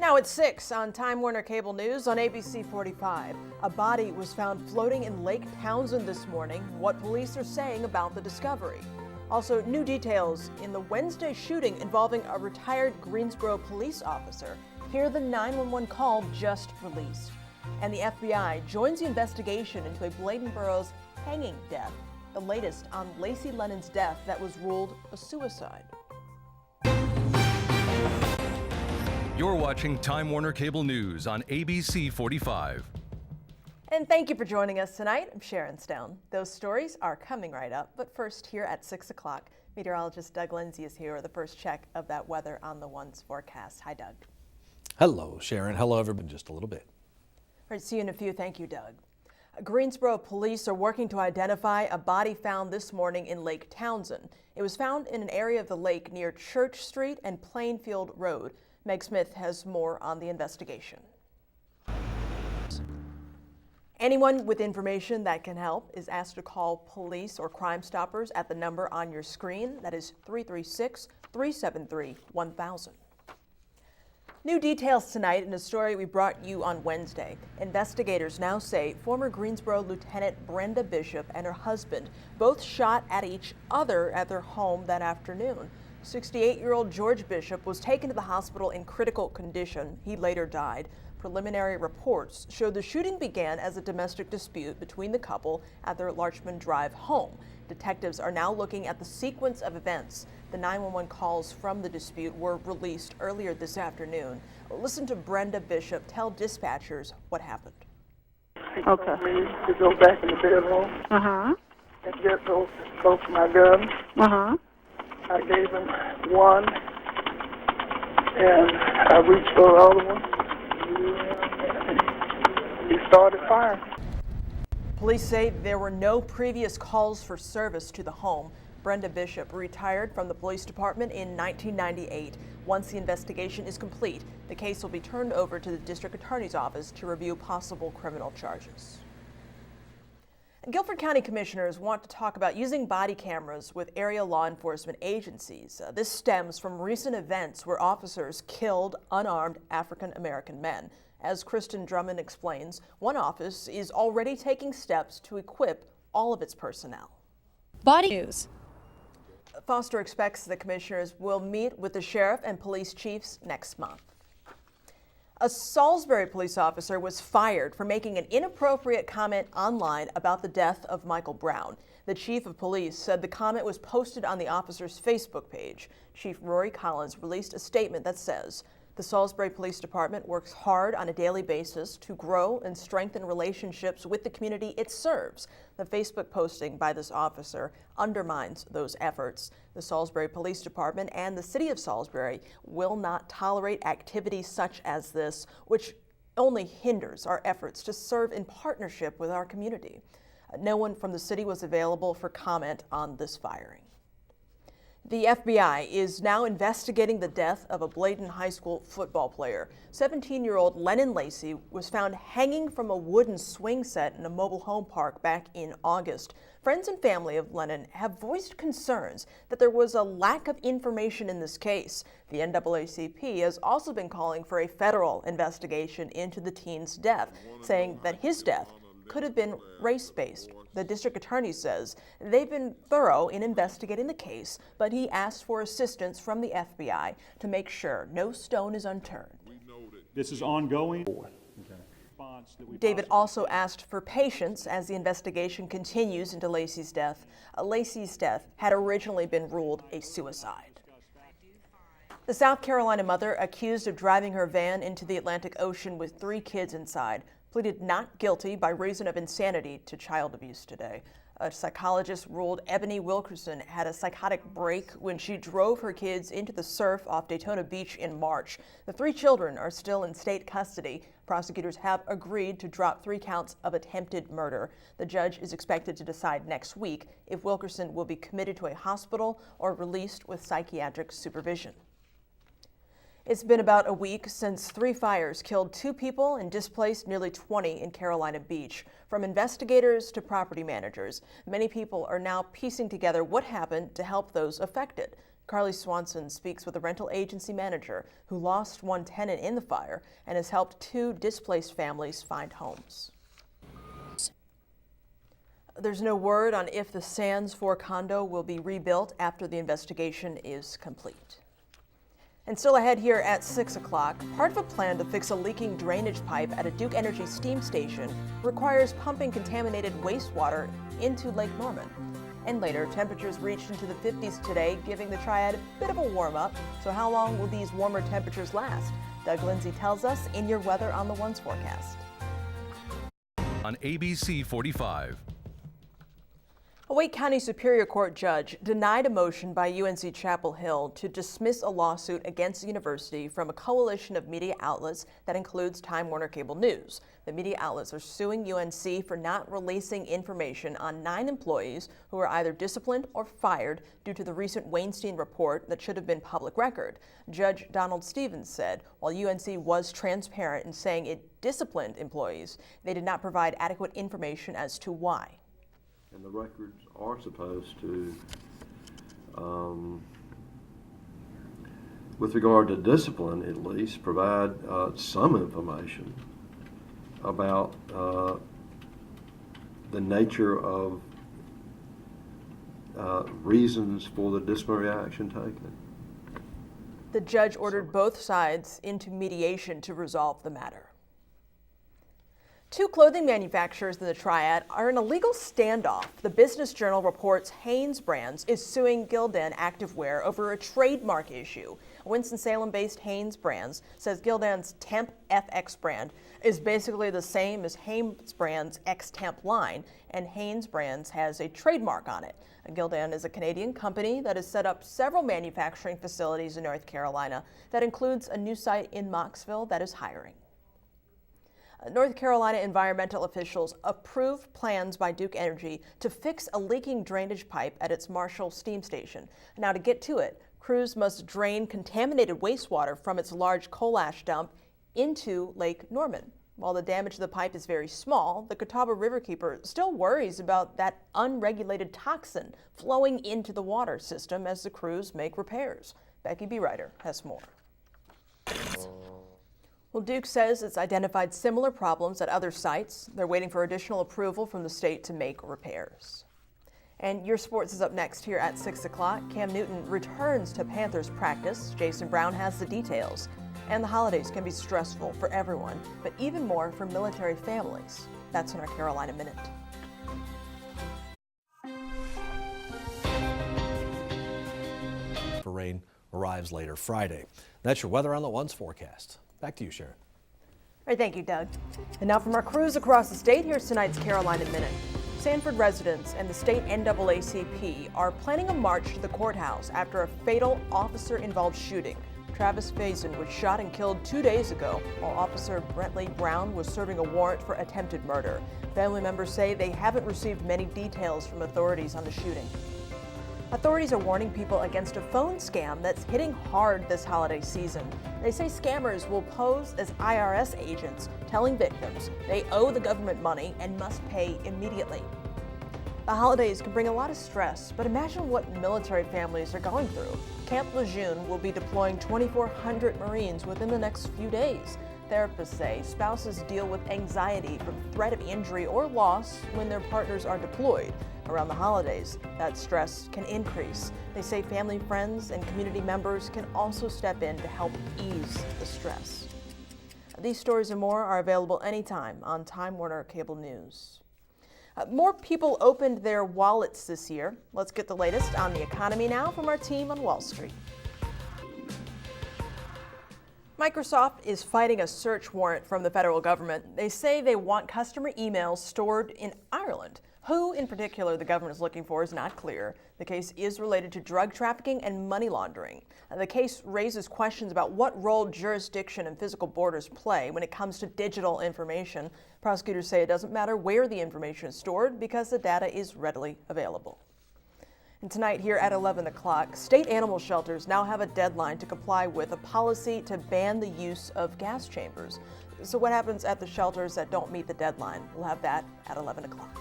Now at 6 on Time Warner Cable News on ABC 45. A body was found floating in Lake Townsend this morning. What police are saying about the discovery. Also, new details in the Wednesday shooting involving a retired Greensboro police officer. Hear the 911 call just released. And the FBI joins the investigation into a Bladenborough's hanging death. The latest on Lacey Lennon's death that was ruled a suicide. You're watching Time Warner Cable News on ABC 45. And thank you for joining us tonight. I'm Sharon Stone. Those stories are coming right up, but first here at 6 o'clock, meteorologist Doug Lindsay is here with the first check of that weather on the One's forecast. Hi, Doug. Hello, Sharon. Hello, everybody. Just a little bit. All right, see you in a few. Thank you, Doug. Greensboro police are working to identify a body found this morning in Lake Townsend. It was found in an area of the lake near Church Street and Plainfield Road. Meg Smith has more on the investigation. Anyone with information that can help is asked to call police or Crime Stoppers at the number on your screen. That is 336-373-1000. New details tonight in a story we brought you on Wednesday. Investigators now say former Greensboro Lieutenant Brenda Bishop and her husband both shot at each other at their home that afternoon. 68-year-old George Bishop was taken to the hospital in critical condition. He later died. Preliminary reports show the shooting began as a domestic dispute between the couple at their Larchmont Drive home. Detectives are now looking at the sequence of events. The 911 calls from the dispute were released earlier this afternoon. Listen to Brenda Bishop tell dispatchers what happened. He told me to go back in the bedroom and get both my guns. I gave him one, and I reached for the other one. He started firing. Police say there were no previous calls for service to the home. Brenda Bishop retired from the police department in 1998. Once the investigation is complete, the case will be turned over to the district attorney's office to review possible criminal charges. Guilford County commissioners want to talk about using body cameras with area law enforcement agencies. This stems from recent events where officers killed unarmed African-American men. As Kristen Drummond explains, one office is already taking steps to equip all of its personnel. Body news. Foster expects the commissioners will meet with the sheriff and police chiefs next month. A Salisbury police officer was fired for making an inappropriate comment online about the death of Michael Brown. The chief of police said the comment was posted on the officer's Facebook page. Chief Rory Collins released a statement that says, "The Salisbury Police Department works hard on a daily basis to grow and strengthen relationships with the community it serves." The Facebook posting by this officer undermines those efforts. The Salisbury Police Department and the City of Salisbury will not tolerate activities such as this, which only hinders our efforts to serve in partnership with our community. No one from the city was available for comment on this firing. The FBI is now investigating the death of a Bladen High School football player. 17-year-old Lennon Lacey was found hanging from a wooden swing set in a mobile home park back in August. Friends and family of Lennon have voiced concerns that there was a lack of information in this case. The NAACP has also been calling for a federal investigation into the teen's death, saying that his death could have been race-based. The district attorney says they've been thorough in investigating the case, but he asked for assistance from the FBI to make sure no stone is unturned. This is ongoing. David also asked for patience as the investigation continues into Lacey's death. Lacey's death had originally been ruled a suicide. The South Carolina mother accused of driving her van into the Atlantic Ocean with 3 kids inside pleaded not guilty by reason of insanity to child abuse today. A psychologist ruled Ebony Wilkerson had a psychotic break when she drove her kids into the surf off Daytona Beach in March. The 3 children are still in state custody. Prosecutors have agreed to drop 3 counts of attempted murder. The judge is expected to decide next week if Wilkerson will be committed to a hospital or released with psychiatric supervision. It's been about a week since 3 fires killed 2 people and displaced nearly 20 in Carolina Beach. From investigators to property managers, many people are now piecing together what happened to help those affected. Carly Swanson speaks with a rental agency manager who lost one tenant in the fire and has helped 2 displaced families find homes. There's no word on if the Sands 4 condo will be rebuilt after the investigation is complete. And still ahead here at 6 o'clock, part of a plan to fix a leaking drainage pipe at a Duke Energy steam station requires pumping contaminated wastewater into Lake Norman. And later, temperatures reached into the 50s today, giving the Triad a bit of a warm-up. So how long will these warmer temperatures last? Doug Lindsay tells us in your Weather on the Ones forecast. On ABC 45. A Wake County Superior Court judge denied a motion by UNC Chapel Hill to dismiss a lawsuit against the university from a coalition of media outlets that includes Time Warner Cable News. The media outlets are suing UNC for not releasing information on 9 employees who were either disciplined or fired due to the recent Weinstein report that should have been public record. Judge Donald Stevens said while UNC was transparent in saying it disciplined employees, they did not provide adequate information as to why. And the records are supposed to, with regard to discipline at least, provide some information about the nature of reasons for the disciplinary action taken. The judge ordered both sides into mediation to resolve the matter. 2 clothing manufacturers in the Triad are in a legal standoff. The Business Journal reports Hanes Brands is suing Gildan Activewear over a trademark issue. Winston-Salem-based Hanes Brands says Gildan's Temp FX brand is basically the same as Hanes Brands' X-Temp line, and Hanes Brands has a trademark on it. Gildan is a Canadian company that has set up several manufacturing facilities in North Carolina. That includes a new site in Mocksville that is hiring. North Carolina environmental officials approved plans by Duke Energy to fix a leaking drainage pipe at its Marshall steam station. Now, to get to it, crews must drain contaminated wastewater from its large coal ash dump into Lake Norman. While the damage to the pipe is very small, the Catawba Riverkeeper still worries about that unregulated toxin flowing into the water system as the crews make repairs. Becky B. Ryder has more. Well, Duke says it's identified similar problems at other sites. They're waiting for additional approval from the state to make repairs. And your sports is up next here at 6 o'clock. Cam Newton returns to Panthers practice. Jason Brown has the details. And the holidays can be stressful for everyone, but even more for military families. That's in our Carolina Minute. For rain arrives later Friday. That's your Weather on the Ones forecast. Back to you, Sharon. All right, thank you, Doug. And now from our crews across the state, here's tonight's Carolina Minute. Sanford residents and the state NAACP are planning a march to the courthouse after a fatal officer-involved shooting. Travis Faison was shot and killed 2 days ago while Officer Brentley Brown was serving a warrant for attempted murder. Family members say they haven't received many details from authorities on the shooting. Authorities are warning people against a phone scam that's hitting hard this holiday season. They say scammers will pose as IRS agents, telling victims they owe the government money and must pay immediately. The holidays can bring a lot of stress, but imagine what military families are going through. Camp Lejeune will be deploying 2,400 Marines within the next few days. Therapists say spouses deal with anxiety from threat of injury or loss when their partners are deployed. Around the holidays, that stress can increase. They say family, friends, and community members can also step in to help ease the stress. These stories and more are available anytime on Time Warner Cable News. More people opened their wallets this year. Let's get the latest on the economy now from our team on Wall Street. Microsoft is fighting a search warrant from the federal government. They say they want customer emails stored in Ireland. Who in particular the government is looking for is not clear. The case is related to drug trafficking and money laundering. The case raises questions about what role jurisdiction and physical borders play when it comes to digital information. Prosecutors say it doesn't matter where the information is stored because the data is readily available. And tonight here at 11 o'clock, state animal shelters now have a deadline to comply with a policy to ban the use of gas chambers. So what happens at the shelters that don't meet the deadline? We'll have that at 11 o'clock.